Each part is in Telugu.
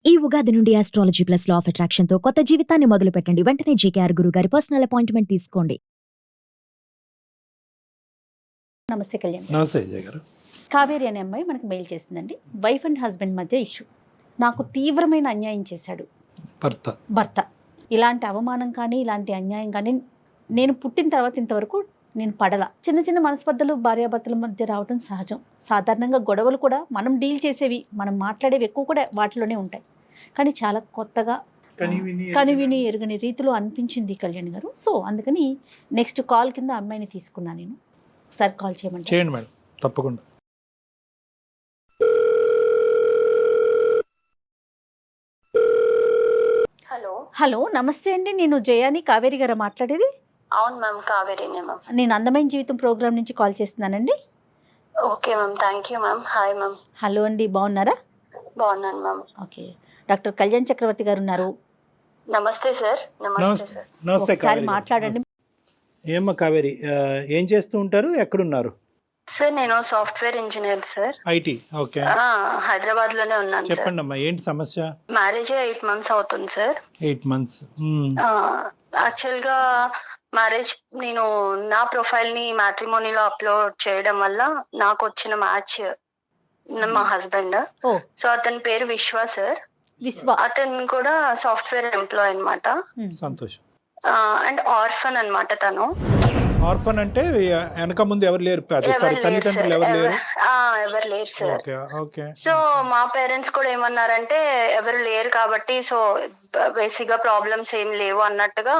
ఈ ఉగాది నుండి astrology plus law of attraction తో కొత్త జీవితాన్ని మొదలు పెట్టండి. వెంటనే జీకేఆర్ గురువు గారి పర్సనల్ అపాయింట్మెంట్ తీసుకోండి. నమస్తే కళ్యాణ్. నమస్తే విజయ్ గారు. కావేరి అనే అమ్మాయి మనకు మెయిల్ చేసిందండి. వైఫ్ అండ్ హస్బెండ్ మధ్య ఇష్యూ. నాకు తీవ్రమైన అన్యాయం చేశాడు భర్త. ఇలాంటి అవమానం కానీ ఇలాంటి అన్యాయం కానీ నేను పుట్టిన తర్వాత ఇంతవరకు నేను పడలా. చిన్న చిన్న మనస్పర్ధలు భార్యాభర్తల మధ్య రావడం సహజం. సాధారణంగా గొడవలు కూడా మనం డీల్ చేసేవి, మనం మాట్లాడేవి ఎక్కువ కూడా వాటిలోనే ఉంటాయి. కానీ చాలా కొత్తగా కనివిని ఎరుగని రీతిలో అనిపించింది కళ్యాణ్ గారు. సో అందుకని నెక్స్ట్ కాల్ కింద అమ్మాయిని తీసుకున్నా నేను. ఒకసారి కాల్ చేయమంటే చేయండి మేడం, తప్పకుండా. హలో, నమస్తే అండి. నేను జయాని, కావేరి గారు మాట్లాడేది. అవును మ్యామ్, కావేరీనే మ్యామ్. నేను అందమైన జీవితం ప్రోగ్రామ్ నుంచి కాల్ చేస్తున్నానండి. Okay ma'am, thank you ma'am. Hi ma'am. Hello అండి, బాగున్నారా? బాగున్నాను మ్యామ్. ఓకే, డాక్టర్ కళ్యాణ్ చక్రవర్తి గారు ఉన్నారు. నమస్తే సార్. నమస్తే సార్. నమస్తే ఒకసారి కావేరి. మాట్లాడండి. ఏమ్మా కావేరి, ఏం చేస్తూ ఉంటారు, ఎక్కడున్నారు? సార్ నేను software engineer sir. IT. Okay, Hyderabad లోనే ఉన్నాను సార్. చెప్పండి అమ్మా, ఏంటి సమస్య? మ్యారేజ్ 8 months అవుతుంది సార్. 8 months. యాక్చువల్ గా మ్యారేజ్ నేను నా ప్రొఫైల్ ని మ్యాట్రిమోనీలో అప్లోడ్ చేయడం వల్ల నాకు వచ్చిన మ్యాచ్ మా హస్బెండ్. ఓ, సో అతని పేరు విశ్వ సార్. విశ్వ. అతను కూడా సాఫ్ట్వేర్ ఎంప్లాయ్ అన్నమాట. సంతోషం. అండ్ ఆర్ఫన్ అన్నమాట తను. ఆర్ఫన్ అంటే వెనక ముందు ఎవరు లేరు, తల్లిదండ్రులు ఎవరు లేరు? ఎవరు లేరు సార్. Okay okay. సో మా పేరెంట్స్ కూడా ఏమన్నారంటే ఎవరు లేరు కాబట్టి సో బేసిక్ గా ప్రాబ్లమ్స్ ఏం లేవు అన్నట్టుగా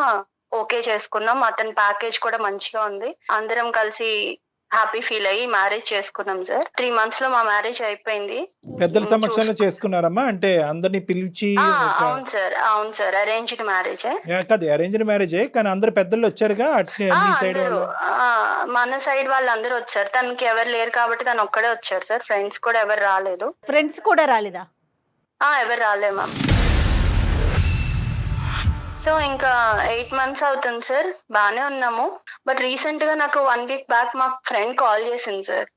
ఓకే చేసుకున్నాం. అతని ప్యాకేజ్ కూడా మంచిగా ఉంది. అందరం కలిసి హ్యాపీ ఫీల్ అయ్యి మ్యారేజ్ చేసుకున్నాం సార్. 3 months లో మా మ్యారేజ్ అయిపోయింది. పెద్దల సమక్షంలో చేసుకున్నారమ్మా? అంటే అందరినీ పిలిచి? అవును సార్, అవును సార్. Arranged marriage. కాదు, అరేంజ్డ్ మ్యారేజే, కానీ అందరు పెద్దలు వచ్చారుగా అట్లే అన్ని సైడ్ వాళ్ళు? మన సైడ్ వాళ్ళు అందరూ వచ్చారు. తనకి ఎవరు లేరు కాబట్టి తను ఒక్కడే వచ్చారు సార్. ఫ్రెండ్స్ కూడా ఎవరు రాలేదు. ఫ్రెండ్స్ కూడా రాలేదా? ఎవరు రాలే మ్యామ్. సో ఇంకా 8 months అవుతుంది సార్. బానే ఉన్నాము. బట్ రీసెంట్ గా నాకు 1 week బ్యాక్ మా ఫ్రెండ్ కాల్ చేసింది సార్.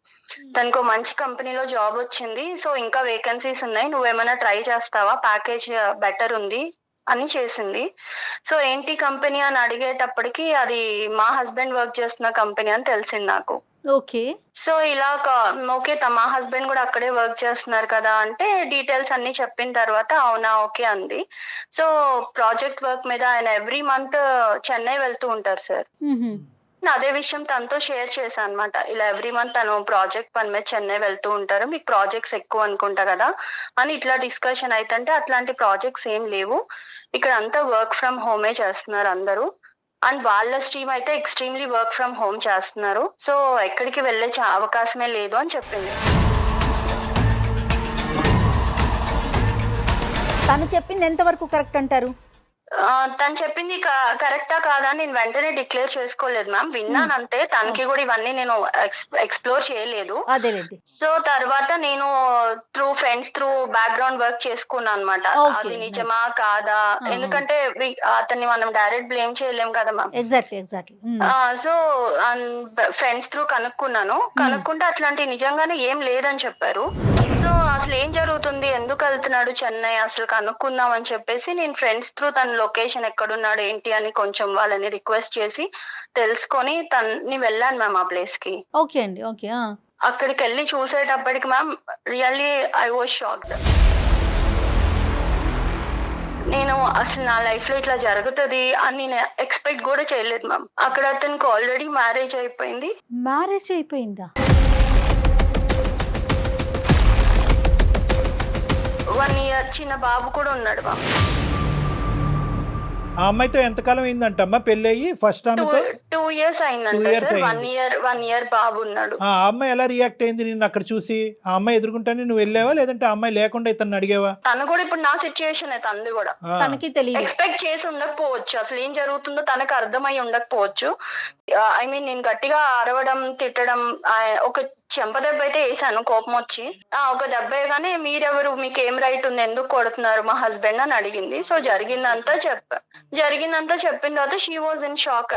తనకు మంచి కంపెనీలో జాబ్ వచ్చింది. సో ఇంకా వేకెన్సీస్ ఉన్నాయి, నువ్వేమైనా ట్రై చేస్తావా, ప్యాకేజ్ బెటర్ ఉంది అని చేసింది. సో ఏంటి కంపెనీ అని అడిగేటప్పటికి అది మా హస్బెండ్ వర్క్ చేస్తున్న కంపెనీ అని తెలిసింది నాకు. ఓకే. సో ఇలా ఓకే, మా హస్బెండ్ కూడా అక్కడే వర్క్ చేస్తున్నారు కదా అంటే డీటెయిల్స్ అన్ని చెప్పిన తర్వాత అవునా ఓకే అంది. సో ప్రాజెక్ట్ వర్క్ మీద ఆయన ఎవ్రీ మంత్ చెన్నై వెళ్తూ ఉంటారు సార్. అదే విషయం తనతో షేర్ చేశాను అనమాట. ఇలా ఎవ్రీ మంత్ తను ప్రాజెక్ట్ పని మీద చెన్నై వెళ్తూ ఉంటారు, మీకు ప్రాజెక్ట్స్ ఎక్కువ అనుకుంటా కదా అని ఇట్లా డిస్కషన్ అయితే అట్లాంటి ప్రాజెక్ట్స్ ఏం లేవు, ఇక్కడ అంతా వర్క్ ఫ్రమ్ హోమే చేస్తున్నారు అందరూ. అండ్ వాళ్ళ స్ట్రీమ్ అయితే ఎక్స్ట్రీమ్లీ వర్క్ ఫ్రమ్ హోమ్ చేస్తున్నారు. సో ఎక్కడికి వెళ్ళే అవకాశమే లేదు అని చెప్పింది. తను చెప్పింది ఎంతవరకు కరెక్ట్ అంటారు? తను చెప్పింది కరెక్టా కాదా నేను వెంటనే డిక్లేర్ చేసుకోలేదు మ్యామ్. విన్నాను అంతే. తనకి కూడా ఇవన్నీ నేను ఎక్స్ప్లోర్ చేయలేదు. సో తర్వాత నేను through friends through background work చేసుకున్నాను అనమాట. అది నిజమా కాదా, ఎందుకంటే అతన్ని మనం డైరెక్ట్ బ్లేమ్ చేయలేం కదా మ్యామ్. సో ఫ్రెండ్స్ త్రూ కనుక్కుంటే అట్లాంటి నిజంగానే ఏం లేదని చెప్పారు. సో అసలు ఏం జరుగుతుంది, ఎందుకు వెళ్తున్నాడు చెన్నై అసలు కనుక్కుందాం అని చెప్పేసి నేను ఫ్రెండ్స్ త్రూ తన లొకేషన్ ఎక్కడున్నాడు ఏంటి అని కొంచెం వాళ్ళని రిక్వెస్ట్ చేసి తెలుసుకొని తన్ని వెళ్ళాను మ్యామ్ ఆ ప్లేస్ కి. ఓకే అండి, ఓకే. అక్కడికి వెళ్ళి చూసేటప్పటికి ma'am really I was shocked. నేను అసలు నా లైఫ్ లో ఇట్లా జరుగుతుంది అని నేను ఎక్స్పెక్ట్ కూడా చేయలేదు మ్యామ్. అక్కడ అతనికి ఆల్రెడీ మ్యారేజ్ అయిపోయింది. మ్యారేజ్ అయిపోయిందా? 1 year చిన్న బాబు కూడా ఉన్నాడు మ్యామ్. ఆ అమ్మాయితో ఎంతకాలం అయిందంటమ్మా పెళ్లి అయ్యి? ఫస్ట్ ఆమెతో 2 years అయిందంట సార్. 1 year బాబు ఉన్నాడు. ఆ అమ్మాయి ఎలా రియాక్ట్ అయింది నిన్ను అక్కడ చూసి? ఆ అమ్మాయి ఎదుర్కొంటానే నువ్వు వెళ్ళావా, లేదంటే ఆ అమ్మాయి లేకుండా ఇతను అడిగావా? తను కూడా ఇప్పుడు నా సిచ్యుయేషన్ తనది కూడా తనకి తెలియదు, ఎక్స్పెక్ట్ చేసి ఉండకపోవచ్చు, అసలు ఏం జరుగుతుందో తనకు అర్థమై ఉండకపోవచ్చు. ఐ మీన్ నేను గట్టిగా అరవడం తిట్టడం ఒక చెంప దెబ్బ అయితే వేసాను కోపం వచ్చి. ఒక దెబ్బ వేయగానే మీరెవరు, మీకు ఏం రైట్ ఉంది, ఎందుకు కొడుతున్నారు మా హస్బెండ్ అని అడిగింది. సో జరిగిందంతా చెప్పిన తర్వాత షీ వాజ్ ఇన్ షాక్.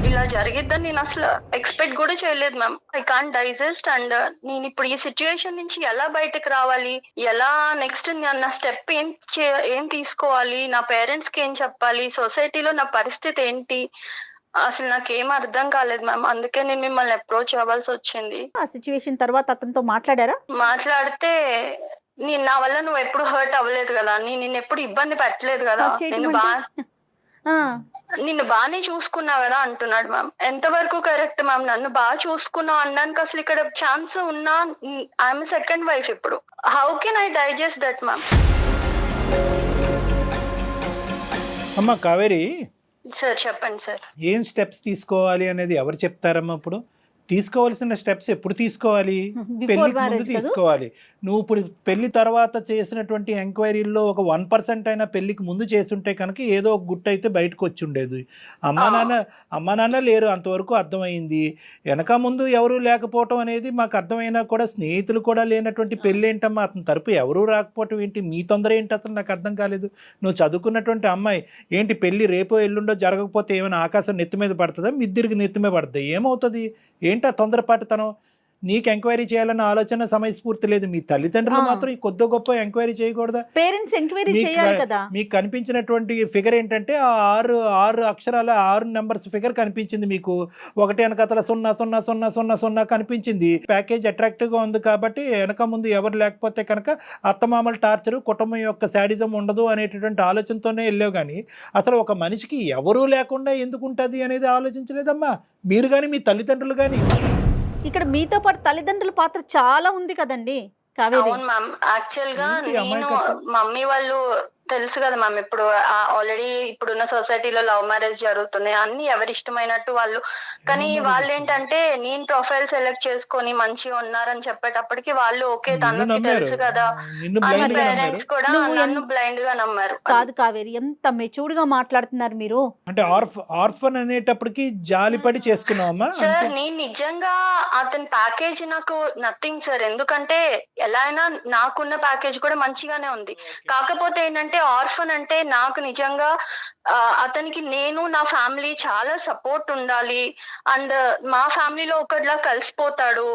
ఇలా జరిగిద్దని నేను అసలు ఎక్స్పెక్ట్ కూడా చేయలేదు ma'am. I can't digest. And నేను ఇప్పుడు ఈ సిచ్యువేషన్ నుంచి ఎలా బయటకు రావాలి, ఎలా నెక్స్ట్ నా స్టెప్ ఏం తీసుకోవాలి, నా పేరెంట్స్ కి ఏం చెప్పాలి, సొసైటీలో నా పరిస్థితి ఏంటి, అసలు నాకేం అర్థం కాలేదు మ్యామ్. అందుకే నేను మిమ్మల్ని అప్రోచ్ అవ్వాల్సి వచ్చింది. ఆ సిచ్యువేషన్ తర్వాత అతనితో మాట్లాడారా? మాట్లాడితే నా వల్ల నువ్వు ఎప్పుడు హర్ట్ అవ్వలేదు కదా, నేను ఎప్పుడు ఇబ్బంది పెట్టలేదు కదా, నిన్ను బాగానే చూసుకున్నా కదా అంటున్నాడు మ్యామ్. ఎంతవరకు కరెక్ట్ మ్యామ్? నన్ను బాగా చూసుకున్నావు అనడానికి అసలు ఇక్కడ ఛాన్స్ ఉన్నా, ఐఎమ్ సెకండ్ వైఫ్. ఇప్పుడు how can I digest that ma'am? అమ్మ కావేరి, సార్ చెప్పండి సార్. ఏం స్టెప్స్ తీసుకోవాలి అనేది ఎవరు చెప్తారమ్మా? ఇప్పుడు తీసుకోవాల్సిన స్టెప్స్ ఎప్పుడు తీసుకోవాలి? పెళ్లికి ముందు తీసుకోవాలి. నువ్వు ఇప్పుడు పెళ్లి తర్వాత చేసినటువంటి ఎంక్వైరీల్లో ఒక 1% అయినా పెళ్లికి ముందు చేసుంటే కనుక ఏదో ఒక గుట్టు అయితే బయటకు వచ్చి ఉండేది. అమ్మా నాన్న లేరు అంతవరకు అర్థమైంది. వెనక ముందు ఎవరు లేకపోవటం అనేది మాకు అర్థమైనా కూడా స్నేహితులు కూడా లేనటువంటి పెళ్ళి ఏంటమ్మా? అతని తరపు ఎవరూ రాకపోవటం ఏంటి? మీ తొందర ఏంటి అసలు నాకు అర్థం కాలేదు. నువ్వు చదువుకున్నటువంటి అమ్మాయి ఏంటి, పెళ్లి రేపో ఎల్లుండో జరగకపోతే ఏమైనా ఆకాశం నెత్తి మీద పడుతుందా? మిద్దిరికి నెత్తి మీద పడుతుంది, ఏమవుతుంది? ఏంటి ఆ తొందరపాటుతనం? నీకు ఎంక్వైరీ చేయాలన్న ఆలోచన సమయస్ఫూర్తి లేదు. మీ తల్లిదండ్రులు మాత్రం ఈ కొద్ది గొప్ప ఎంక్వైరీ చేయకూడదా? పేరెంట్స్ ఎంక్వైరీ చేయాలి కదా. మీకు కనిపించినటువంటి ఫిగర్ ఏంటంటే ఆ 6 అక్షరాల 6 నెంబర్స్ ఫిగర్ కనిపించింది మీకు. ఒకటి వెనకతల 00000 కనిపించింది. ప్యాకేజ్ అట్రాక్టివ్ గా ఉంది కాబట్టి వెనక ముందు ఎవరు లేకపోతే కనుక అత్తమామల టార్చర్, కుటుంబం యొక్క శాడిజం ఉండదు అనేటటువంటి ఆలోచనతోనే వెళ్ళావు. కానీ అసలు ఒక మనిషికి ఎవరూ లేకుండా ఎందుకు ఉంటుంది అనేది ఆలోచించలేదమ్మా మీరు కానీ మీ తల్లిదండ్రులు కానీ. ఇక్కడ మీతో పాటు తల్లిదండ్రుల పాత్ర చాలా ఉంది కదండి కావేరి. అవును మ్యామ్. యాక్చువల్ గా నేను మమ్మీ వాళ్ళు తెలుసు కదా మ్యామ్, ఇప్పుడు ఆల్రెడీ ఇప్పుడున్న సొసైటీలో లవ్ మ్యారేజ్ జరుగుతున్నాయి, అన్ని ఎవరి ఇష్టమైనట్టు వాళ్ళు. కానీ వాళ్ళు ఏంటంటే నేను ప్రొఫైల్ సెలెక్ట్ చేసుకొని మంచిగా ఉన్నారని చెప్పేటప్పటికి వాళ్ళు ఓకే తనకి తెలుసు కదా అని పేరెంట్స్ కూడా నన్ను బ్లైండ్ గా నమ్మారు. కాదు కావేరి, ఎంత మెచ్యూర్డ్ గా మాట్లాడుతున్నారు మీరు. అంటే ఆర్ఫన్ అనేటప్పటికి జాలిపడి చేసుకున్నావమ్మా? సార్ నేను నిజంగా అతని ప్యాకేజ్ నాకు నథింగ్ సార్. ఎందుకంటే ఎలా అయినా నాకున్న ప్యాకేజ్ కూడా మంచిగానే ఉంది. కాకపోతే ఏంటంటే ఆర్ఫన్ అంటే నాకు నిజంగా అతనికి నేను నా ఫ్యామిలీ చాలా సపోర్ట్ ఉండాలి. అండ్ మా ఫ్యామిలీలో ఒకటిలా కలిసిపోతాడు.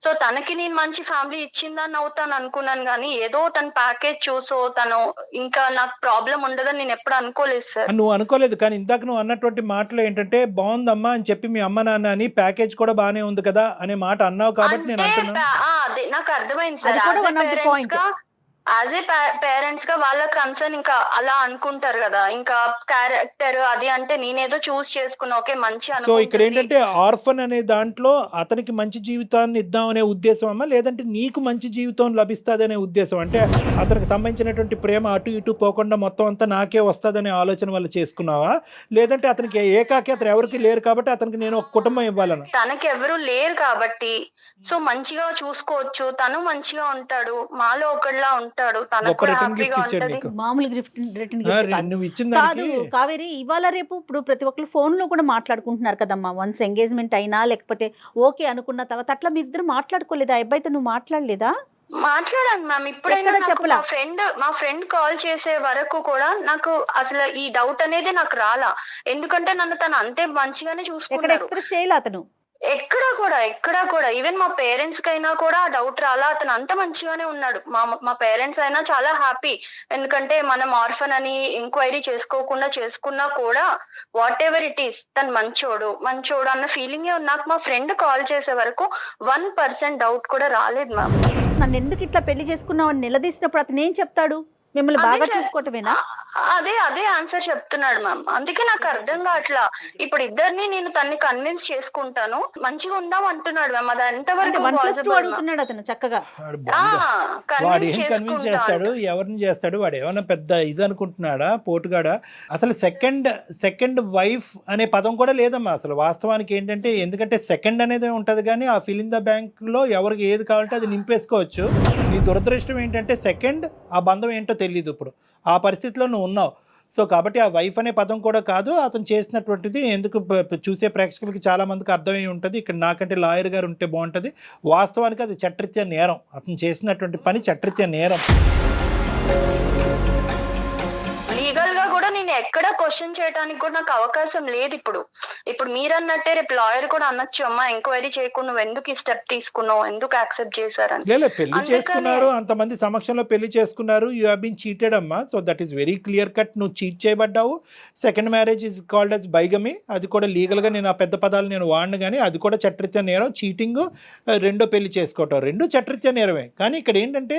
సో తనకి నేను మంచి ఫ్యామిలీ ఇచ్చిందని అవుతాను అనుకున్నాను. కానీ ఏదో తన ప్యాకేజ్ చూసో తను ఇంకా నాకు ప్రాబ్లం ఉండదని నేను ఎప్పుడు అనుకోలేదు సార్. నువ్వు అనుకోలేదు, కానీ ఇందాక నువ్వు అన్నటువంటి మాటలు ఏంటంటే బాగుందమ్మా అని చెప్పి మీ అమ్మ నాన్న అని ప్యాకేజ్ కూడా బాగానే ఉంది కదా అనే మాట అన్నావు కాబట్టి నేను అంటున్నా. అదే నాకు అర్థమైంది సార్. యాజ్ ఏ పేరెంట్స్ గా వాళ్ళ కన్సర్న్ ఇంకా అలా అనుకుంటారు కదా, ఇంకా క్యారెక్టర్ అది అంటే నేనేదో చూస్ చేసుకున్నా ఓకే మంచి. సో ఇక్కడ ఏంటంటే ఆర్ఫన్ అనే దాంట్లో అతనికి మంచి జీవితాన్ని ఇద్దాం అనే ఉద్దేశం అమ్మా, లేదంటే నీకు మంచి జీవితం లభిస్తుంది అనే ఉద్దేశం? అంటే అతనికి సంబంధించినటువంటి ప్రేమ అటు ఇటు పోకుండా మొత్తం అంతా నాకే వస్తుందనే ఆలోచన వల్ల చేసుకున్నావా? లేదంటే అతనికి ఏకాకి అతను ఎవరికి లేరు కాబట్టి అతనికి నేను ఒక కుటుంబం ఇవ్వాలని? తనకి ఎవరు లేరు కాబట్టి సో మంచిగా చూసుకోవచ్చు, తను మంచిగా ఉంటాడు, మాలో ఒకటిలా ఉంటాడు, తనకు కూడా హ్యాపీగా ఉంటది. మామూలు కాదు కావేరి, ఇవాళ రేపు ఇప్పుడు ప్రతి ఒక్కరు ఫోన్ లో కూడా మాట్లాడుకుంటున్నారు కదమ్మా. వన్స్ ఎంగేజ్మెంట్ అయినా లేకపోతే ఓకే అనుకున్న తర్వాత అట్లా మీ ఇద్దరు మాట్లాడుకోలేదా? అబ్బాయితో నువ్వు మాట్లాడలేదా? మాట్లాడాను మ్యామ్. ఇప్పుడైనా మా ఫ్రెండ్ కాల్ చేసే వరకు కూడా నాకు అసలు ఈ డౌట్ అనేది నాకు రాలా. ఎందుకంటే నన్ను తను అంతే మంచిగానే చూసుకున్నాడు. ఎక్స్ప్రెస్ చేయలే అతను ఎక్కడా కూడా ఈవెన్ మా పేరెంట్స్ కైనా కూడా డౌట్ రాలా. అతను అంత మంచిగానే ఉన్నాడు. మా పేరెంట్స్ అయినా చాలా హ్యాపీ. ఎందుకంటే మనం ఆర్ఫన్ అని ఎంక్వైరీ చేసుకోకుండా చేసుకున్నా కూడా వాట్ ఎవర్ ఇట్ ఈస్ తను మంచోడు అన్న ఫీలింగ్ నాకు మా ఫ్రెండ్ కాల్ చేసే వరకు 1% డౌట్ కూడా రాలేదు మ్యామ్. నన్ను ఎందుకు ఇట్లా పెళ్లి చేసుకున్నావు అని నిలదీసినప్పుడు అతను ఏం చెప్తాడు? మిమ్మల్ని బాగా చూసుకోవటమేనా? అదే ఆన్సర్ చెప్తున్నాడు మ్యామ్. అందుకే నాకు అర్థం కావట్లా. ఇప్పుడు ఇద్దరిని నేను తన్ని కన్విన్స్ చేసుకుంటాను, మంచిగా ఉందాం అంటున్నాడు మ్యామ్. అది ఎంతవరకు అడుగుతున్నాడు అతను చక్కగా. కన్విన్స్ చేస్తాడు, ఎవరిని చేస్తాడు? వాడు ఏమన్నా పెద్ద ఇది అనుకుంటున్నాడా, పోటుగాడా? అసలు సెకండ్ వైఫ్ అనే పదం కూడా లేదమ్మా అసలు వాస్తవానికి. ఏంటంటే ఎందుకంటే సెకండ్ అనేది ఉంటది కానీ ఆ ఫిల్ ఇన్ ద బ్యాంక్ లో ఎవరికి ఏది కావాలంటే అది నింపేసుకోవచ్చు. నీ దురదృష్టం ఏంటంటే సెకండ్ ఆ బంధం ఏంటో తెలియదు. ఇప్పుడు ఆ పరిస్థితిలో నువ్వు ఉన్నావు. సో కాబట్టి ఆ వైఫ్ అనే పదం కూడా కాదు, అతను చేసినటువంటిది ఎందుకు చూసే ప్రేక్షకులకి చాలా మందికి అర్థమై ఉంటుంది. ఇక్కడ నాకంటే లాయర్ గారు ఉంటే బాగుంటుంది. వాస్తవానికి అది చట్టరీత్యా నేరం, అతను చేసినటువంటి పని చట్టరీత్యా నేరం. లీగల్ గా కూడా నేను ఎక్కడ క్వశ్చన్ చేయడానికి కూడా నాకు అవకాశం లేదు. ఇప్పుడు మీరు అన్నట్టే రేపు లాయర్ కూడా అనొచ్చు, అమ్మా ఎంక్వైరీ చేయకుండా నువ్వు ఎందుకు ఈ స్టెప్ తీసుకున్నావు, ఎందుకు యాక్సెప్ట్ చేశారని. పెళ్లి చేసుకున్నారు, అంతమంది సమక్షంలో పెళ్లి చేసుకున్నారు, యూ హావ్ బీన్ చీటెడ్ అమ్మా. So that is very clear cut, నువ్వు చీట్ చేయబడ్డావు. Second marriage is called as bigamy, అది కూడా లీగల్ గా నేను ఆ పెద్ద పదాలు నేను వాడిను, కానీ అది కూడా చట్టరీత్యా నేరం. చీటింగ్, రెండో పెళ్లి చేసుకోవటం, రెండు చట్టరీత్యా నేరమే. కానీ ఇక్కడ ఏంటంటే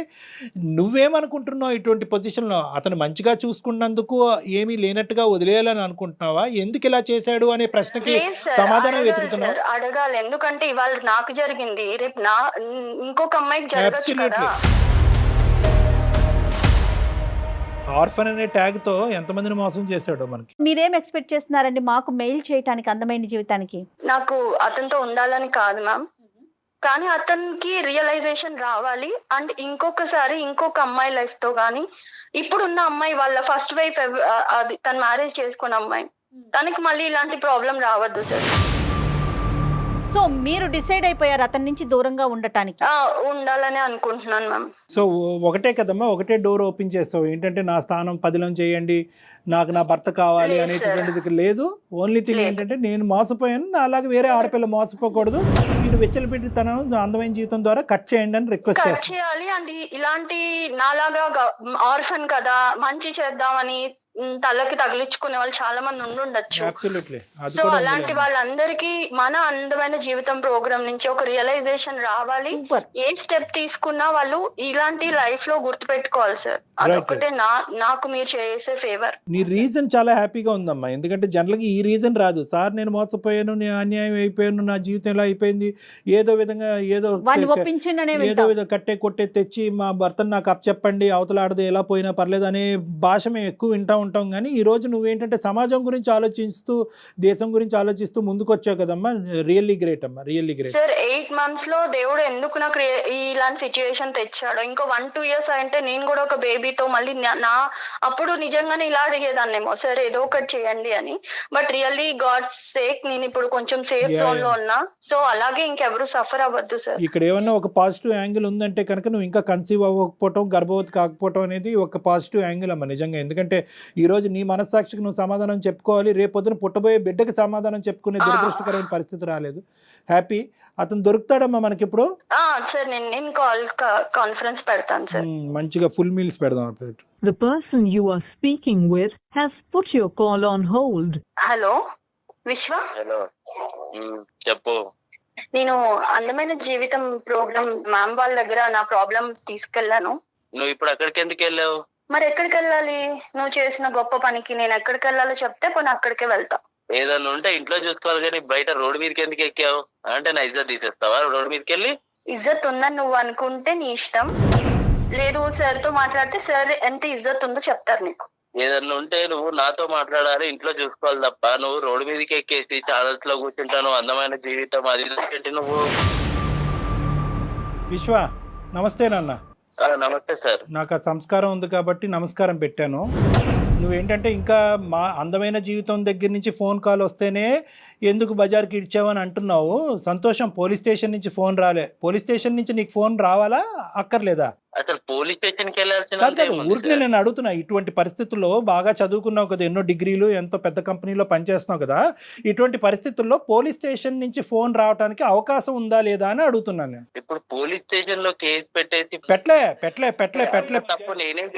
నువ్వేమనుకుంటున్నావు, ఇటువంటి పొజిషన్లో అతను మంచిగా చూసుకున్నందుకు ఏమీ లేనట్టుగా వదిలేయాలని అనుకుంటున్నావా? ఎందుకు ఇలా చేశాడు అనే ప్రశ్నకి సమాధానం వెతుకుతున్నావు. అడగాలి, ఎందుకంటే ఇవాళ నాకు జరిగింది, రేపు ఇంకొక అమ్మాయికి జరగచ్చు కదా. ఆర్ఫన్ అనే ట్యాగ్ తో ఎంతమందిని మోసం చేశాడో మనకి. మీరేం ఎక్స్పెక్ట్ చేస్తున్నారండి మాకు మెయిల్ చేయడానికి అందమైన జీవితానికి? నాకు అతనితో ఉండాలని కాదు మ్యామ్, కానీ అతనికి రియలైజేషన్ రావాలి. అండ్ ఇంకొకసారి ఇంకొక అమ్మాయి లైఫ్ తో కానీ, ఇప్పుడున్న అమ్మాయి వాళ్ళ ఫస్ట్ వైఫ్ అది తను మ్యారేజ్ చేసుకున్న అమ్మాయి, తనకి మళ్ళీ ఇలాంటి ప్రాబ్లం రావద్దు సార్. సో మీరు డిసైడ్ అయిపోయారు అతని నుంచి దూరంగా ఉండటానికి? ఉండాలని అనుకుంటున్నాను మ్యామ్. సో ఒకటే కదమ్మా, ఒకటే డోర్ ఓపెన్ చేస్తావు. ఏంటంటే నా స్థానం పదిలం చేయండి, నాకు నా భర్త కావాలి అనేటువంటిది లేదు. ఓన్లీ థింగ్ ఏంటంటే నేను మోసపోయాను, నా అలాగే వేరే ఆడపిల్ల మోసపోకూడదు, వీడు వెచ్చలపెట్టి తన అందమైన జీవితం ద్వారా కట్ చేయండి అని రిక్వెస్ట్ చేయాలి. అండ్ ఇలాంటి నాలాగా ఆర్ఫన్ కదా మంచి చేద్దామని తలకి తగిలించుకునే వాళ్ళు చాలా మంది ఉండొచ్చు. సో అలాంటి వాళ్ళందరికీ మన అందమైన జీవితం ప్రోగ్రామ్ నుంచి ఒక రియలైజేషన్ రావాలి. ఏ స్టెప్ తీసుకున్నా వాళ్ళు ఇలాంటి లైఫ్ లో గుర్తు పెట్టుకోవాలి సార్. అదొకటే నాకు మీరు చేసే ఫేవర్. నీ రీజన్ చాలా హ్యాపీగా ఉందమ్మా, ఎందుకంటే జనరల్ గా ఈ రీజన్ రాదు. సార్ నేను మోసపోయాను, నేను అన్యాయం అయిపోయాను, నా జీవితం ఎలా అయిపోయింది, ఏదో విధంగా ఏదో విధంగా కట్టే కొట్టే తెచ్చి మా భర్తను నాకు అప్పచెప్పండి, అవతలాడదు ఎలా పోయినా పర్లేదు అనే భాష మేము ఎక్కువ వింటా ఉంటాం. కానీ ఈ రోజు నువ్వేంటంటే సమాజం గురించి ఆలోచిస్తూ, దేశం గురించి ఆలోచిస్తూ ముందుకు వచ్చావు కదమ్మా. రియల్లీ గ్రేట్ అమ్మా, రియల్లీ గ్రేట్. సార్ 8 months లో దేవుడు ఎందుకు నాకు ఇలాంటి సిచ్యువేషన్ తెచ్చాడు. ఇంకో 1-2 years అంటే నేను కూడా ఒక బేబీతో మళ్ళీ అప్పుడు నిజంగానే ఇలా అడిగేదాన్నేమో, సార్ ఏదో ఒకటి చేయండి అని. బట్ రియల్లీ గాడ్స్ సేక్ నేను ఇప్పుడు కొంచెం సేఫ్ జోన్ లో ఉన్నా. సో అలాగే ఇంకెవరు సఫర్ అవ్వద్దు సార్. ఇక్కడ ఏమన్నా ఒక పాజిటివ్ యాంగిల్ ఉందంటే కనుక నువ్వు ఇంకా కన్సీవ్ అవ్వకపోవటం, గర్భవతి కాకపోవటం అనేది ఒక పాజిటివ్ యాంగిల్ అమ్మా నిజంగా. ఎందుకంటే ఈ రోజు నీ మనస్సాక్షికి నువ్వు సమాధానం చెప్పుకోవాలి, రేపొద్దున పుట్టబోయే బిడ్డకి సమాధానం చెప్పుకునే దురదృష్టకరమైన పరిస్థితి రాలేదు. హ్యాపీ, అతను దొరుకుతాడమ్మా మనకి ఇప్పుడు. సార్ నేను కాన్ఫరెన్స్ పెడతాను సార్, మంచిగా ఫుల్ మీల్స్ పెడదాం. The person you are speaking with has put your call on hold. Hello విశ్వ. హలో చెప్పు. నేను అందమైన జీవితం ప్రోగ్రామ్ మ్యామ్ వాళ్ళ దగ్గర నా ప్రాబ్లం తీసుకెళ్లాను. నువ్వు ఇప్పుడు అక్కడికి ఎందుకు వెళ్ళావు? మరి ఎక్కడికి వెళ్ళాలి? నువ్వు చేసిన గొప్ప పనికి నేను ఎక్కడికి వెళ్ళాలో చెప్తే పోనీ అక్కడికే వెళ్తా. ఏదన్నా ఉంటే ఇంట్లో చూసుకోవాలి, కానీ బయట రోడ్డు మీదకి ఎందుకు ఎక్కావు? అంటే నా ఇజ్జత్ తీసేస్తావా రోడ్డు మీదకి వెళ్ళి? ఇజ్జత్ ఉందని నువ్వు అనుకుంటే నీ ఇష్టం, లేదు సార్ తో మాట్లాడితే సార్ ఎంత ఇజ్జత్ ఉందో చెప్తారు నీకు. ఏదన్నా ఉంటే నువ్వు నాతో మాట్లాడాలి, ఇంట్లో చూసుకోవాలి తప్ప నువ్వు రోడ్డు మీదకి ఎక్కేసి ఛానల్స్ లో కూర్చుంటాను అందమైన జీవితం అది ఏంటి నువ్వు? విశ్వ నమస్తే నాన్న. నమస్తే సార్. నాకు ఆ సంస్కారం ఉంది కాబట్టి నమస్కారం పెట్టాను. నువ్వేంటంటే ఇంకా మా అందమైన జీవితం దగ్గర నుంచి ఫోన్ కాల్ వస్తేనే ఎందుకు బజార్కి ఇచ్చావని అంటున్నావు. సంతోషం, పోలీస్ స్టేషన్ నుంచి ఫోన్ రాలే. పోలీస్ స్టేషన్ నుంచి నీకు ఫోన్ రావాలా అక్కర్లేదా? అసలు పోలీస్ స్టేషన్ కి వెళ్ళాల్సిన ఊరికి నేను అడుగుతున్నా. ఇటువంటి పరిస్థితుల్లో బాగా చదువుకున్నావు కదా, ఎన్నో డిగ్రీలు, ఎంతో పెద్ద కంపెనీలో పనిచేస్తున్నావు కదా, ఇటువంటి పరిస్థితుల్లో పోలీస్ స్టేషన్ నుంచి ఫోన్ రావడానికి అవకాశం ఉందా లేదా అని అడుగుతున్నాను నేను. ఇప్పుడు పోలీస్ స్టేషన్ లో కేసు పెట్టేసి పెట్టలే తప్పు నేనేం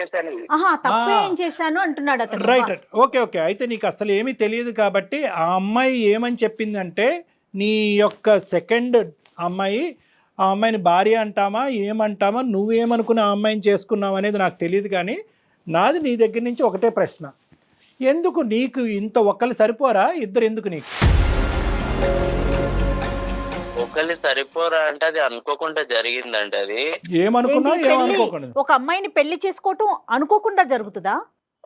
చేశాను అంటున్నాడు అతను. రైట్. ఓకే. అయితే నీకు అసలు ఏమీ తెలియదు కాబట్టి ఆ అమ్మాయి ఏమని చెప్పిందంటే, నీ యొక్క సెకండ్ అమ్మాయి, ఆ అమ్మాయిని భార్య అంటామా ఏమంటామా, నువ్వేమనుకుని ఆ అమ్మాయిని చేసుకున్నావు అనేది నాకు తెలియదు. కానీ నాది నీ దగ్గర నుంచి ఒకటే ప్రశ్న, ఎందుకు నీకు ఇంత ఒక్కళ్ళు సరిపోరా, ఇద్దరు ఎందుకు నీకు? ఒకళ్ళు సరిపోరా అంటే అది అనుకోకుండా జరిగిందండి. అది ఏమనుకున్నా ఏమనుకోకుండా ఒక అమ్మాయిని పెళ్లి చేసుకోవటం అనుకోకుండా జరుగుతుందా?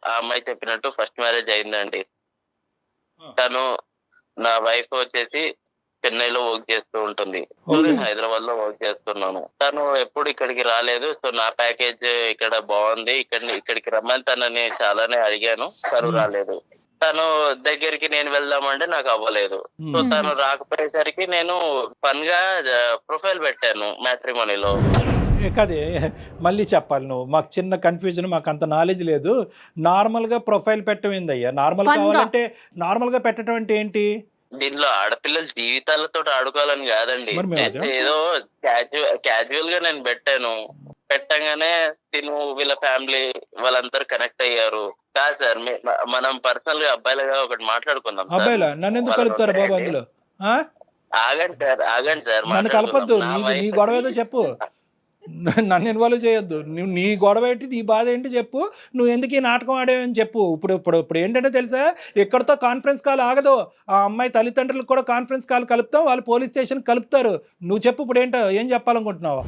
ఆ అమ్మాయి చెప్పినట్టు ఫస్ట్ మ్యారేజ్ అయిందండి. తను నా వైఫ్ వచ్చేసి చెన్నైలో వర్క్ చేస్తూ ఉంటుంది, నేను హైదరాబాద్ లో వర్క్ చేస్తున్నాను. తను ఎప్పుడు ఇక్కడికి రాలేదు. సో నా ప్యాకేజ్ ఇక్కడ బాగుంది, ఇక్కడికి రమ్మని తనని చాలానే అడిగాను, తను రాలేదు. తను దగ్గరికి నేను వెళ్దామంటే నాకు అవ్వలేదు. సో తను రాకపోయేసరికి నేను ఫన్ గా ప్రొఫైల్ పెట్టాను మ్యాట్రిమోనీలో. కదే మళ్ళీ చెప్పాలి నువ్వు, మాకు చిన్న కన్ఫ్యూజన్, మాకు అంత నాలెడ్జ్ లేదు. నార్మల్గా ప్రొఫైల్ పెట్టడం అయ్యా, నార్మల్ కావాలంటే నార్మల్గా పెట్టడం అంటే ఏంటి? దీనిలో ఆడపిల్లల జీవితాలతో ఆడుకోవాలని కాదండి, జస్ట్ ఏదో క్యాజువల్ గా నేను పెట్టాను. పెట్టగానే తిను వీళ్ళ ఫ్యామిలీ వాళ్ళందరూ కనెక్ట్ అయ్యారు. కాదు సార్, మనం పర్సనల్ గా అబ్బాయిలుగా ఒకటి మాట్లాడుకుందాం. అబ్బాయిలా నన్ను ఎందుకు కలుపుతారు బాబు అందులో? ఆగండి సార్, నన్ను కలపద్దు. నీ గొడవ ఏదో చెప్పు, నన్ను ఇన్వాల్వ్ చేయొద్దు. నీ గొడవ ఏంటి, నీ బాధ ఏంటి చెప్పు. నువ్వు ఎందుకు ఈ నాటకం ఆడేవని చెప్పు. ఇప్పుడు ఏంటంటే తెలుసా, ఎక్కడితో కాన్ఫరెన్స్ కాల్ ఆగదు. ఆ అమ్మాయి తల్లిదండ్రులకు కూడా కాన్ఫరెన్స్ కాల్ కలుపుతాం, వాళ్ళు పోలీస్ స్టేషన్ కలుపుతారు. నువ్వు చెప్పు ఇప్పుడు ఏంటో, ఏం చెప్పాలనుకుంటున్నావు?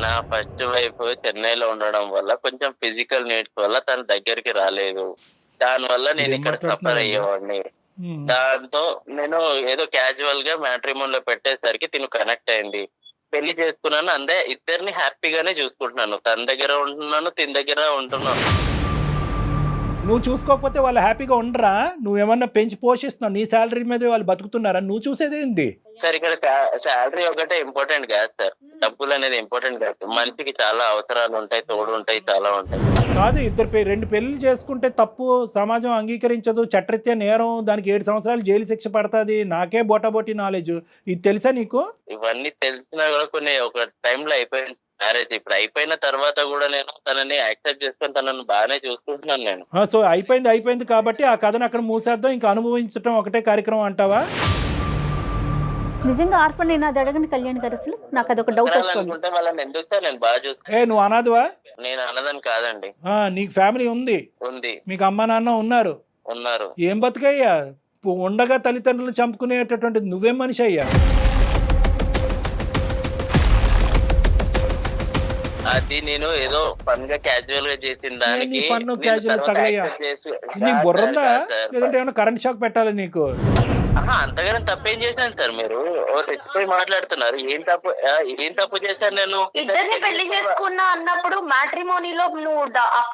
నా ఫస్ట్ వైఫ్ చెన్నైలో ఉండడం వల్ల కొంచెం ఫిజికల్ నీడ్స్ వల్ల తన దగ్గరికి రాలేదు. దాని వల్ల నేను ఇక్కడ సఫర్ అయ్యేవాడిని. దాంతో నేను ఏదో క్యాజువల్ గా మ్యాట్రిమోన్ లో పెట్టేసరికి తిను కనెక్ట్ అయింది. పెళ్లి చేసుకున్నాను, అందే ఇద్దరిని హ్యాపీగానే చూసుకుంటున్నాను. తన దగ్గర ఉంటున్నాను, తిన దగ్గర ఉంటున్నాను. నువ్వు చూసుకోకపోతే వాళ్ళు హ్యాపీగా ఉండరా? నువ్వేమన్నా పెంచి పోషిస్తున్నావు, నీ శాలరీ మీద వాళ్ళు బతుకుతున్నారా? నువ్వు చూసేది ఏంటి సార్? ఇక్కడ శాలరీ ఒకటే ఇంపార్టెంట్ కాదు సార్, డబ్బులు అనేది ఇంపార్టెంట్ కాదు. మనిషికి చాలా అవసరాలు ఉంటాయి, తోడు ఉంటాయి, చాలా ఉంటాయి. కాదు, రెండు పెళ్లి చేసుకుంటే తప్పు, సమాజం అంగీకరించదు, చట్టరీత్యా నేరం, దానికి 7 సంవత్సరాలు జైలు శిక్ష పడుతుంది. నాకే బోటాబోటీ నాలెడ్జ్, ఇది తెలుసా నీకు? ఇవన్నీ తెలిసినా కూడా కొన్ని ఒక టైంలో అయిపోయింది మ్యారేజ్. ఇప్పుడు అయిపోయిన తర్వాత కూడా నేను తనని యాక్సెప్ట్ చేసుకొని తనని బాగానే చూసుకుంటున్నాను నేను. సో అయిపోయింది కాబట్టి ఆ కథను అక్కడ మూసేద్దాం, ఇంకా అనుభవించడం ఒకటే కార్యక్రమం అంటావా? నిజంగా ఆర్ఫన్ నేను అది అడగని కళ్యాణ్ గారు, అసలు నాకు అదొక డౌట్ వస్తుంది. వాళ్ళని ఎందుకు సార్ నేను బాగా చూస్తాను. నువ్వు అనాథవా? నేను అన్నదని కాదండి. నీకు ఫ్యామిలీ ఉంది? మీకు అమ్మ నాన్న ఉన్నారు? ఏం బతుకయ్యా, ఉండగా తల్లిదండ్రులు చంపుకునేటటువంటిది నువ్వేం మనిషి అయ్యా? అది నేను ఏదో ఫన్ గా క్యాజువల్ గా చేసిన దానికి. నీకు బుర్రందా, లేదంటే ఏమైనా కరెంట్ షాక్ పెట్టాలి నీకు? అంతగానే తప్పేం చేశాను సార్? మీరు తెచ్చిపోయి మాట్లాడుతున్నారు. ఏం తప్పు చేశాను నేను? ఇద్దరిని పెళ్లి చేసుకున్నా అన్నప్పుడు మ్యాట్రిమోనీలో నువ్వు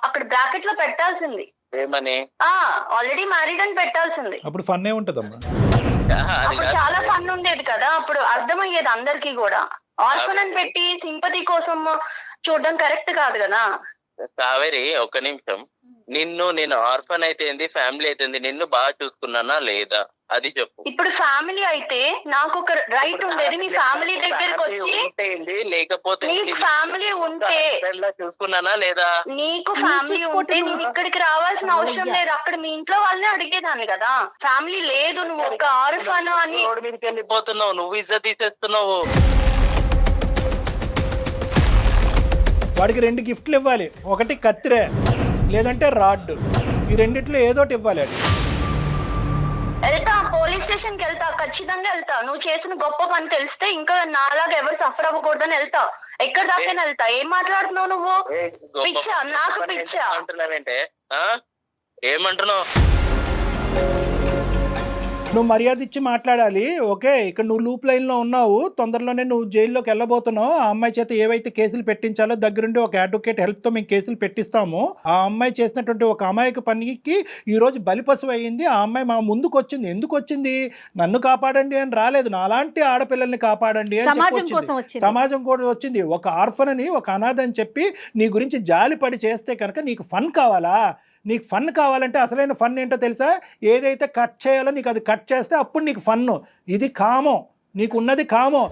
అక్కడ బ్రాకెట్ లో పెట్టాల్సింది ఏమని? ఆల్రెడీ మ్యారీడ్ అని పెట్టాల్సింది. అప్పుడు ఫన్ ఏ ఉంటదమ్మా, అప్పుడు చాలా ఫన్ ఉండేది కదా, అప్పుడు అర్థమయ్యేది అందరికి కూడా. ఆర్ఫన్ అని పెట్టి సింపతి కోసం చూడడం కరెక్ట్ కాదు కదా. కావేరి, ఒక్క నిమిషం. నేను ఆర్ఫన్ అయితే ఫ్యామిలీ అయితే నిన్ను బాగా చూసుకున్నానా లేదా అది చెప్పు. ఇప్పుడు ఫ్యామిలీ అయితే నాకు ఒక రైట్ ఉండేది, మీ ఫ్యామిలీ దగ్గరకు వచ్చి. లేకపోతే నీకు ఫ్యామిలీ ఉంటే చూసుకున్నానా లేదా? నీకు ఫ్యామిలీ ఉంటే నేను ఇక్కడికి రావాల్సిన అవసరం లేదు, అక్కడ మీ ఇంట్లో వాళ్ళని అడిగేదాన్ని కదా. ఫ్యామిలీ లేదు, నువ్వు ఒక ఆర్ఫన్ అని రోడ్డు మీదకి వెళ్ళిపోతున్నావు, నువ్వు ఇజ్జత్ తీసేస్తున్నావు. వాడికి 2 గిఫ్ట్లు ఇవ్వాలి, ఒకటి కత్తిరే లేదంటే రాడ్, ఈ రెండిట్లో ఏదోటి ఇవ్వాలి. వెళ్తా, పోలీస్ స్టేషన్ కి వెళ్తా, ఖచ్చితంగా వెళ్తా. నువ్వు చేసిన గొప్ప పని తెలిస్తే ఇంకా నాలాగా ఎవరు సఫర్ అవ్వకూడదని వెళ్తా. ఎక్కడ దాకా వెళ్తా. ఏం మాట్లాడుతున్నావు నువ్వు? పిచ్చా, నాకు పిచ్చా. ఏమంటున్నావు? నువ్వు మర్యాద ఇచ్చి మాట్లాడాలి. ఓకే, ఇక్కడ నువ్వు లూప్ లైన్లో ఉన్నావు, తొందరలోనే నువ్వు జైల్లోకి వెళ్ళబోతున్నావు. ఆ అమ్మాయి చేత ఏవైతే కేసులు పెట్టించాలో దగ్గరుండి ఒక అడ్వకేట్ హెల్ప్తో మేము కేసులు పెట్టిస్తాము. ఆ అమ్మాయి చేసినటువంటి ఒక అమాయక పనికి ఈరోజు బలిపశువు అయ్యింది. ఆ అమ్మాయి మా ముందుకు వచ్చింది. ఎందుకు వచ్చింది? నన్ను కాపాడండి అని రాలేదు, నాలాంటి ఆడపిల్లల్ని కాపాడండి అని సమాజం కూడా వచ్చింది. ఒక ఆర్ఫన్ అని, ఒక అనాథ అని చెప్పి నీ గురించి జాలిపడి చేస్తే కనుక నీకు ఫన్ కావాలా? నీకు ఫన్ కావాలంటే అసలైన ఫన్ ఏంటో తెలుసా? ఏదైతే కట్ చేయాలో నీకు అది కట్ చేస్తే అప్పుడు నీకు ఫన్ను. ఇది కామం, నీకు ఉన్నది కామం.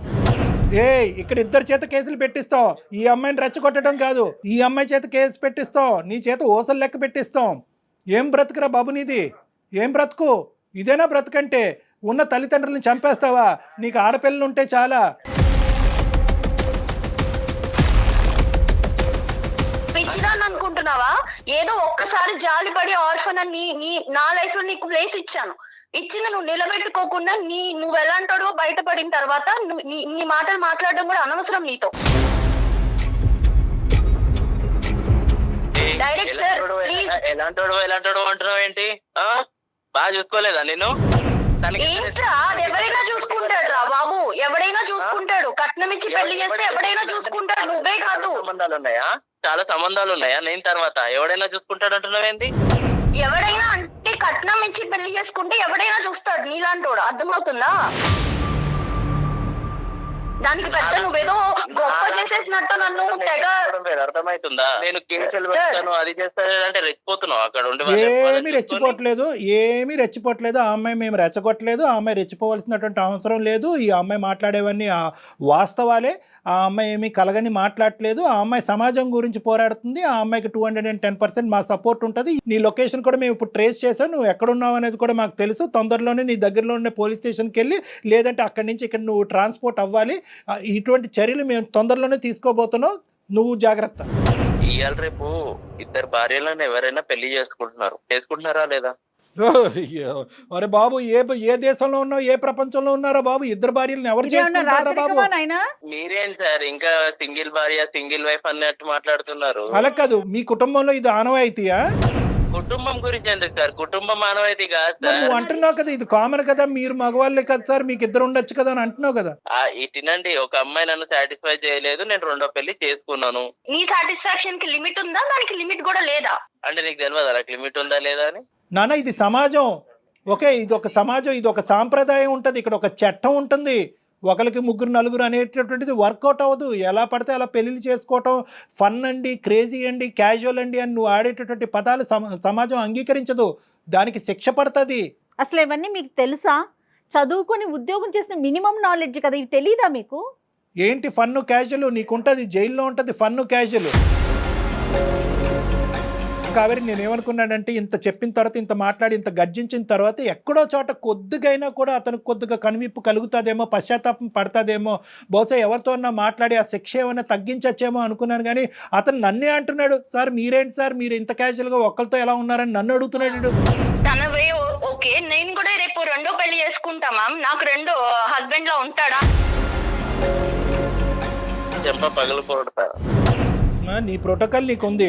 ఇక్కడ 2 చేత కేసులు పెట్టిస్తావు. ఈ అమ్మాయిని రెచ్చగొట్టడం కాదు, ఈ అమ్మాయి చేత కేసు పెట్టిస్తావు, నీ చేత ఓసలు లెక్క పెట్టిస్తాం. ఏం బ్రతుకురా బాబు నీది? ఏం బ్రతుకు? ఇదేనా బ్రతుకంటే? ఉన్న తల్లిదండ్రులను చంపేస్తావా? నీకు ఆడపిల్లలు ఉంటే చాలా. పిచ్చిదాన్ని అనుకుంటున్నావా? ఏదో ఒక్కసారి జాలిపడి ఆర్ఫన్ అని నా లైఫ్ లో నీకు ప్లేస్ ఇచ్చాను. ఇచ్చింది నువ్వు నిలబెట్టుకోకుండా నువ్వు ఎలాంటాడో బయటపడిన తర్వాత నీ మాటలు మాట్లాడడం కూడా అనవసరం నీతో. Direct sir, please. ఎలాంటాడో అంటున్నావు ఏంటి? బాగా చూసుకోలేదా నేను? ఏంట్రా అది ఎవరైనా చూసుకుంటాడు రా బాబు, ఎవడైనా చూసుకుంటాడు. కట్నం ఇచ్చి పెళ్లి చేస్తే ఎవడైనా చూసుకుంటాడు, నువ్వే కాదు. సంబంధాలు ఉన్నాయా? చాలా సంబంధాలు ఉన్నాయా? నేను తర్వాత ఎవడైనా చూసుకుంటాడు అంటున్నావేంది? ఎవడైనా అంటే కట్నం ఇచ్చి పెళ్లి చేసుకుంటే ఎవడైనా చూస్తాడు నీలాంటోడు, అర్థమవుతుందా? దానికి పెద్ద నువ్వేదో గొప్ప చేసేసినట్టు నన్ను తెగ అర్థమవుతుందా? నేను కెన్సల్ పెడతాను అది చేస్తాను అంటే రెచ్చిపోతున్నావు అక్కడ ఉండి. ఏమీ రెచ్చిపోవట్లేదు. ఆ అమ్మాయి మేము రెచ్చగొట్టలేదు. ఆ అమ్మాయి రెచ్చిపోవాల్సినటువంటి అవసరం లేదు. ఈ అమ్మాయి మాట్లాడేవన్నీ వాస్తవాలే. ఆ అమ్మాయి ఏమీ కలగని మాట్లాడలేదు. ఆ అమ్మాయి సమాజం గురించి పోరాడుతుంది. ఆ అమ్మాయికి 210% మా సపోర్ట్ ఉంటుంది. నీ లొకేషన్ కూడా మేము ఇప్పుడు ట్రేస్ చేసాం. నువ్వు ఎక్కడున్నావు అనేది కూడా మాకు తెలుసు. తొందరలోనే నీ దగ్గరలో ఉన్న పోలీస్ స్టేషన్కి వెళ్ళి, లేదంటే అక్కడి నుంచి ఇక్కడ నువ్వు ట్రాన్స్పోర్ట్ అవ్వాలి. ఇటువంటి చర్యలు మేము తొందరలోనే తీసుకోబోతున్నాం. నువ్వు జాగ్రత్త. ఇవాళ రేపు ఇద్దరు భార్యలను ఎవరైనా పెళ్లి చేసుకుంటున్నారా లేదా? అరే బాబు, ఏ దేశంలో ఉన్నావు, ఏ ప్రపంచంలో ఉన్నారా బాబు? ఇద్దరు భార్యలను ఎవరు చేసుకుంటారా బాబు? మీరేం సార్ ఇంకా సింగిల్ భార్య సింగిల్ వైఫ్ అన్నట్టు మాట్లాడుతున్నారు? అలా కాదు, మీ కుటుంబంలో ఇది ఆనవాయితీయా? కుటుంబం గురించి ఎందుకు సార్? కుటుంబం మానవాయితీ కాదు సార్. నువ్వు అంటున్నావు కదా ఇది కామన్ కదా, మీరు మగవాళ్ళే కదా సార్, మీకు ఇద్దరు ఉండొచ్చు కదా అని అంటున్నావు కదా. ఇటునండి, ఒక అమ్మాయి నన్ను సాటిస్ఫై చేయలేదు, నేను రెండో పెళ్లి చేసుకున్నాను. నీ సాటిస్ఫాక్షన్ కి లిమిట్ ఉందా? దానికి లిమిట్ కూడా లేదా? అంటే నీకు తెలియదు నాకు లిమిట్ ఉందా లేదా అని? నాన్న, ఇది సమాజం. ఓకే, ఇది ఒక సమాజం, ఇది ఒక సాంప్రదాయం ఉంటుంది, ఇక్కడ ఒక చట్టం ఉంటుంది. ఒకరికి ముగ్గురు నలుగురు అనేటటువంటిది వర్కౌట్ అవ్వదు. ఎలా పడితే అలా పెళ్ళిళ్ళు చేసుకోవటం ఫన్ అండి, క్రేజీ అండి, క్యాజువల్ అండి అని నువ్వు ఆడేటటువంటి పదాలు సమాజం అంగీకరించదు. దానికి శిక్ష పడుతుంది. అసలు ఇవన్నీ మీకు తెలుసా? చదువుకొని ఉద్యోగం చేసిన మినిమం నాలెడ్జ్ కదా, ఇవి తెలీదా మీకు? ఏంటి ఫన్ను క్యాజువల్? నీకుంటుంది, జైల్లో ఉంటుంది ఫన్ను క్యాజువల్. కావేరి, నేనేమనుకున్నానంటే ఇంత చెప్పిన తర్వాత, ఇంత మాట్లాడి, ఇంత గర్జించిన తర్వాత ఎక్కడో చోట కొద్దిగైనా కూడా అతనికి కొద్దిగా కనువిప్పు కలుగుతుందేమో, పశ్చాత్తాపం పడతాదేమో, బహుశా ఎవరితో మాట్లాడి ఆ శిక్ష ఏమైనా తగ్గించచ్చేమో అనుకున్నాను. కానీ అతను నన్నే అంటున్నాడు, సార్ మీరేంటి సార్, మీరు ఇంత క్యాజువల్గా ఒక్కరితో ఎలా ఉన్నారని నన్ను అడుగుతున్నాడు. తన వే ఓకే, నేను కూడా రేపు రెండో పెళ్లి చేసుకుంటా మ్యామ్. నాకు రెండో హస్బెండ్ లా ఉంటాడా? చెంప పగలు కొడతా. నీ ప్రోటోకాల్ నీకుంది.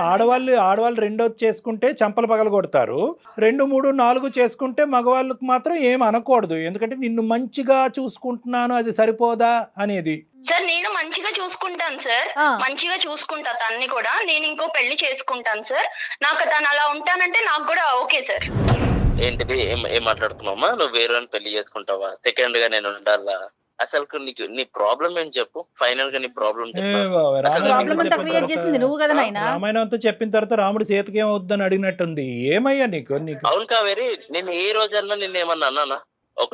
ఆడవాళ్ళు రెండోది చేసుకుంటే చంపలు పగలు కొడతారు, 2, 3, 4 చేసుకుంటే మగవాళ్ళకు మాత్రం ఏం అనకూడదు. ఎందుకంటే నిన్ను మంచిగా చూసుకుంటున్నాను, అది సరిపోదా అనేది. సార్ నేను మంచిగా చూసుకుంటాను సార్, మంచిగా చూసుకుంటా తన్ని కూడా. నేను ఇంకో పెళ్లి చేసుకుంటాను సార్. నాకు తను అలా ఉంటానంటే నాకు కూడా ఓకే సార్. ఏంటిది? ఏం మాట్లాడుతున్నావమ్మా? నువ్వు వేరే పెళ్లి చేసుకుంటావా? సెకండ్ గా నేను ఉండాలా? అసలు నీ ప్రాబ్లం ఏంటి చెప్పు. ఫైనల్ గా నీ ప్రాబ్లం రామాయణం అంతా చెప్పిన తర్వాత రాముడు సీతకి ఏమవుద్దని అడిగినట్టుంది. ఏమయ్యా నీకు? అవును కావేరి, నేను ఏ రోజన్నా నిన్నేమన్నా అన్నానా?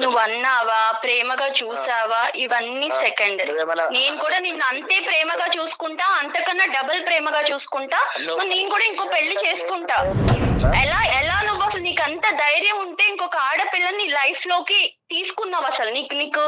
నువ్వు అన్నావా, ప్రేమగా చూసావా, ఇవన్నీ సెకండ్. నేను కూడా నిన్ను అంతే ప్రేమగా చూసుకుంటా, అంతకన్నా డబుల్ ప్రేమగా చూసుకుంటా. నేను కూడా ఇంకో పెళ్లి చేసుకుంటా. ఎలా నువ్వు అసలు నీకు అంత ధైర్యం ఉంటే ఇంకొక ఆడపిల్లని లైఫ్ లోకి తీసుకున్నావు? అసలు నీకు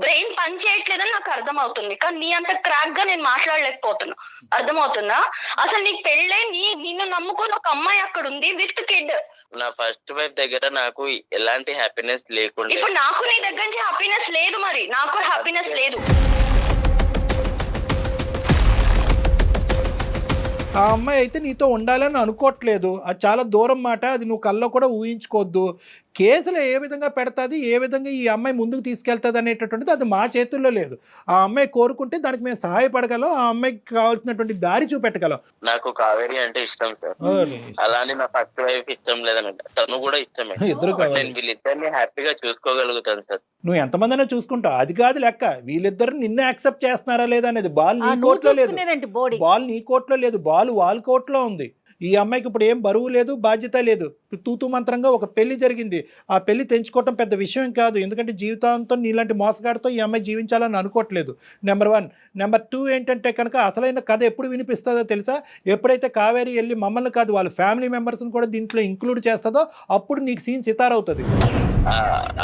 బ్రెయిన్ పని చేయట్లేదని నాకు అర్థమవుతుంది. కానీ నీ అంత క్రాక్ గా నేను మాట్లాడలేకపోతున్నా, అర్థమవుతుందా? అసలు నీకు పెళ్ళై నిన్ను నమ్ముకుని ఒక అమ్మాయి అక్కడ ఉంది విత్ కిడ్. నా ఫస్ట్ వైఫ్ దగ్గర నాకు ఎలాంటి హ్యాపీనెస్ లేకుండా, ఇప్పుడు నాకు నీ దగ్గర నుంచి హ్యాపీనెస్ లేదు. మరి నాకు హ్యాపీనెస్ లేదు. ఆ అమ్మాయి అయితే నీతో ఉండాలని అనుకోవట్లేదు. అది చాలా దూరం మాట. అది నువ్వు కల్లో కూడా ఊహించుకోవద్దు. కేసులు ఏ విధంగా పెడతాది, ఏ విధంగా ఈ అమ్మాయి ముందుకు తీసుకెళ్తుంది అనేటటువంటిది అది మా చేతుల్లో లేదు. ఆ అమ్మాయి కోరుకుంటే దానికి మేము సహాయపడగలం, ఆ అమ్మాయికి కావాల్సినటువంటి దారి చూపెట్టగలం. నాకు కావేరి అంటే ఇష్టం సార్, అలానే నా ఫస్ట్ వైఫ్ ఇష్టం లేదనంట, తను కూడా ఇష్టమే. ఇద్దరు నేను వీళ్ళిద్దరిని హ్యాపీగా చూసుకోగలుగుతాను సార్. నువ్వు ఎంతమందినా చూసుకుంటావు, అది కాదు లెక్క. వీళ్ళిద్దరు నిన్నే యాక్సెప్ట్ చేస్తున్నారా లేదా అనేది. బాల్ నీ కోర్టులో లేదు, బాల్ నీ కోర్టులో లేదు, బాల్ వాళ్ళ కోర్టులో ఉంది. ఈ అమ్మాయికి ఇప్పుడు ఏం బరువు లేదు, బాధ్యత లేదు. తూతు మంత్రంగా ఒక పెళ్లి జరిగింది. ఆ పెళ్లి తెంచుకోవటం పెద్ద విషయం కాదు. ఎందుకంటే జీవితాంతం నీలాంటి మోసగాడితో ఈ అమ్మాయి జీవించాలని అనుకోవట్లేదు. నెంబర్ 1. నెంబర్ 2 ఏంటంటే కనుక అసలైన కథ ఎప్పుడు వినిపిస్తుందో తెలుసా? ఎప్పుడైతే కావేరి వెళ్ళి మమ్మల్ని కాదు వాళ్ళ ఫ్యామిలీ మెంబర్స్ని కూడా దీంట్లో ఇంక్లూడ్ చేస్తుందో అప్పుడు నీకు సీన్ సితారవుతుంది.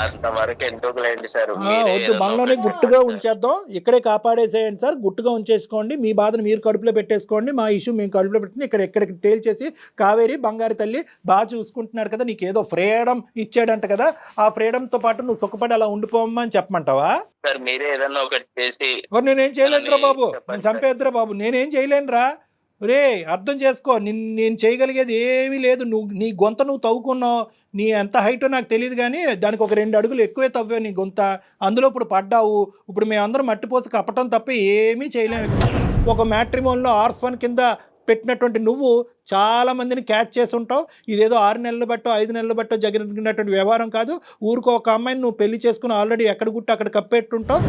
అంతవరకు ఎందుకు లేండి సార్, వద్దు, మనలోనే గుట్టుగా ఉంచేద్దాం. ఇక్కడే కాపాడేసేయండి సార్, గుట్టుగా ఉంచేసుకోండి. మీ బాధను మీరు కడుపులో పెట్టేసుకోండి, మా ఇష్యూ మేము కడుపులో పెట్టుకుని ఎక్కడికి తేల్చేసి కావేరి బంగారు తల్లి బాగా చూసుకుంటున్నాడు కదా, నీకు ఏదో ఫ్రీడమ్ ఇచ్చాడంట కదా, ఆ ఫ్రీడమ్తో పాటు నువ్వు సుఖపడి అలా ఉండిపోమ్మా అని చెప్పమంటావా? సార్ మీరే ఏదన్నా ఒకటి చేసి. నేనేం చేయలేనురా బాబు, నేను చంపేద్దురా బాబు, నేనేం చేయలేనురా. రే అర్థం చేసుకో, నేను చేయగలిగేది ఏమీ లేదు. నీ గొంత నువ్వు తవ్వుకున్నావు, నీ ఎంత హైటో నాకు తెలియదు, కానీ దానికి ఒక 2 అడుగులు ఎక్కువే తవ్వావు నీ గొంత. అందులో ఇప్పుడు పడ్డావు. ఇప్పుడు మేమందరం మట్టిపోసి కప్పటం తప్ప ఏమీ చేయలేము. ఒక మ్యాట్రిమోన్లో ఆర్ఫన్ కింద పెట్టినటువంటి నువ్వు చాలా మందిని క్యాచ్ చేసి ఉంటావు. ఇదేదో 6 నెలలు బట్టో 5 నెలలు బట్టో జరిగినటువంటి వ్యవహారం కాదు. ఊరికో ఒక అమ్మాయిని నువ్వు పెళ్లి చేసుకుని ఆల్రెడీ ఎక్కడ గుట్టు అక్కడ కప్పెట్టుంటావు.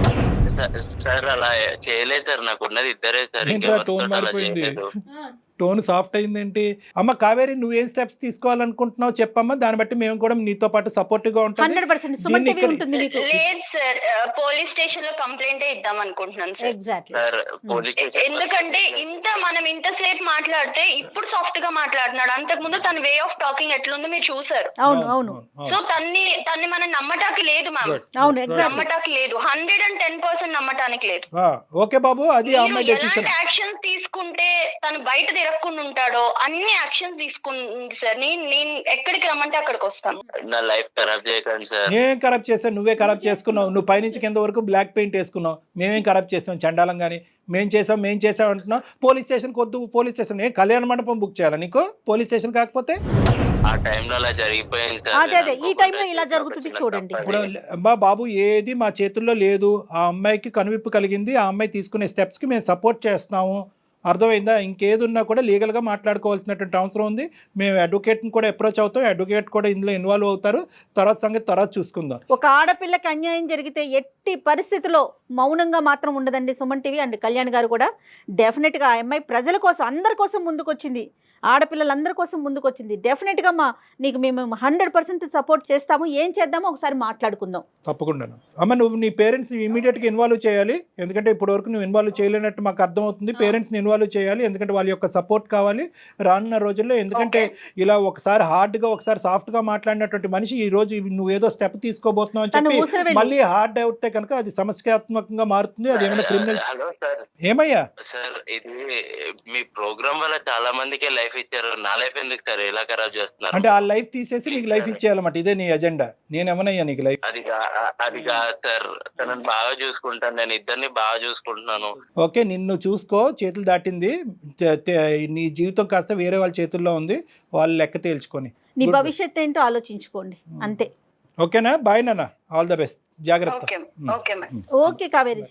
సార్ అలా చేయలేదు సార్, నాకు ఉన్నది ఇద్దరే సార్. టోన్ మారిపోయింది, టోన్ సాఫ్ట్ అయిందేంటి? అమ్మ కావేరి, నువ్వేం స్టెప్స్ తీసుకోవాలనుకుంటున్నావు చెప్పమ్మా, దాన్ని బట్టి మేము కూడా నీతో పాటు సపోర్టివ్ గా ఉంటాం. 100% సుమన్ టీవీ ఉంటుంది మీకు. లేదు సార్, పోలీస్ స్టేషన్ లో కంప్లైంట్ ఇద్దాం అనుకుంటున్నాను సార్. ఎగ్జాక్ట్లీ. ఎందుకంటే మనం ఇంతసేపు మాట్లాడితే ఇప్పుడు సాఫ్ట్ గా మాట్లాడుతున్నాడు. అంతకు ముందు తన వే ఆఫ్ టాకింగ్ ఎట్లుందో మీరు చూసారు. అవును. సో తన్ని మనం నమ్మటానికి లేదు మ్యామ్. అవును, నమ్మటానికి లేదు, 110% నమ్మటానికి లేదు. ఓకే బాబు, అది అమ్మాయి డెసిషన్. ఎలాంటి యాక్షన్స్ తీసుకుంటే తను బయట తిరగకుండా ఉంటాడో అన్ని యాక్షన్స్ తీసుకుంది సార్. నేను ఎక్కడికి రమ్మంటే అక్కడికి వస్తాను. నా లైఫ్ ఖరాబ్ చేయకండి సార్. నేనేం ఖరాబ్ చేశాను? నువ్వే ఖరాబ్ చేసుకున్నావు. నువ్వు పైనుంచి కింద వరకు బ్లాక్ పెయింట్ వేసుకున్నావు. మేమేం ఖరాబ్ చేసాం? చండాలం కానీ మేం చేసాం అంటున్నావు. పోలీస్ స్టేషన్కి వద్దు. పోలీస్ స్టేషన్ కళ్యాణ మండపం బుక్ చేయాలా నీకు? పోలీస్ స్టేషన్ కాకపోతే ఆ టైంలో అలా జరిగిపోయింది సార్. అదే ఈ టైంలో ఇలా జరుగుతుంది చూడండి. ఇప్పుడు బాబు ఏది మా చేతుల్లో లేదు. ఆ అమ్మాయికి కనువిప్పు కలిగింది. ఆ అమ్మాయి తీసుకునే స్టెప్స్కి మేము సపోర్ట్ చేస్తున్నాము. అర్థమైందా? ఇంకేది ఉన్నా కూడా లీగల్గా మాట్లాడుకోవాల్సినటువంటి అవసరం ఉంది. మేము అడ్వకేట్ని కూడా అప్రోచ్ అవుతాం. అడ్వకేట్ కూడా ఇందులో ఇన్వాల్వ్ అవుతారు. తర్వాత సంగతి తర్వాత చూసుకుందాం. ఒక ఆడపిల్లకి అన్యాయం జరిగితే ఎట్టి పరిస్థితిలో మౌనంగా మాత్రం ఉండదండి సుమన్ టీవీ అండ్ కళ్యాణ్ గారు కూడా. డెఫినెట్గా ఆ అమ్మాయి ప్రజల కోసం, అందరి కోసం ముందుకొచ్చింది. ఆడపిల్లలందరి కోసం ముందుకొచ్చింది. డెఫినెట్గా నీకు మేము 100% సపోర్ట్ చేస్తాము. ఏం చేద్దామో ఒకసారి మాట్లాడుకుందాం. తప్పకుండా అమ్మ. నువ్వు నీ పేరెంట్స్ ఇమీడియట్గా ఇన్వాల్వ్ చేయాలి. ఎందుకంటే ఇప్పటివరకు నువ్వు ఇన్వాల్వ్ చేయలేనట్టు మాకు అర్థమవుతుంది. పేరెంట్స్ని ఇన్వాల్వ్ చేయాలి, ఎందుకంటే వాళ్ళ యొక్క సపోర్ట్ కావాలి రానున్న రోజుల్లో. ఎందుకంటే ఇలా ఒకసారి హార్డ్గా ఒకసారి సాఫ్ట్గా మాట్లాడినటువంటి మనిషి ఈ రోజు నువ్వేదో స్టెప్ తీసుకోబోతున్నావు అని చెప్పి మళ్ళీ హార్డ్ అవుతే కనుక అది సమస్యాత్మకంగా మారుతుంది. అది ఏమైనా క్రిమినల్. ఏమయ్యా సార్, ఇది మీ ప్రోగ్రామ్ వల్ల చాలా మందికి లైఫ్ ఇచ్చారు. నా లైఫ్ ఎందుకు సార్ ఇలా ఖరాబ్ చేస్తున్నారు? అంటే ఆ లైఫ్ తీసేసి నీకు లైఫ్ ఇచ్చేయాలన్నమాట. ఇదే నీ ఎజెండా? నేనేమనయ్యా నీకు లైఫ్? అది కాదు సార్, తనని బాగా చూసుకుంటాను. నేను ఇద్దరిని బాగా చూసుకుంటున్నాను. ఓకే, నిన్ను చూసుకో. చేతులు దాటింది. నీ జీవితం కాస్త వేరే వాళ్ళ చేతుల్లో ఉంది. వాళ్ళు లెక్క తేల్చుకొని నీ భవిష్యత్తు ఏంటో ఆలోచించుకోండి అంతే. ఓకేనా? బాయ్ నాన్న, ఆల్ ద బెస్ట్. జాగ్రత్త. Okay okay ma'am. Okay Kaveri.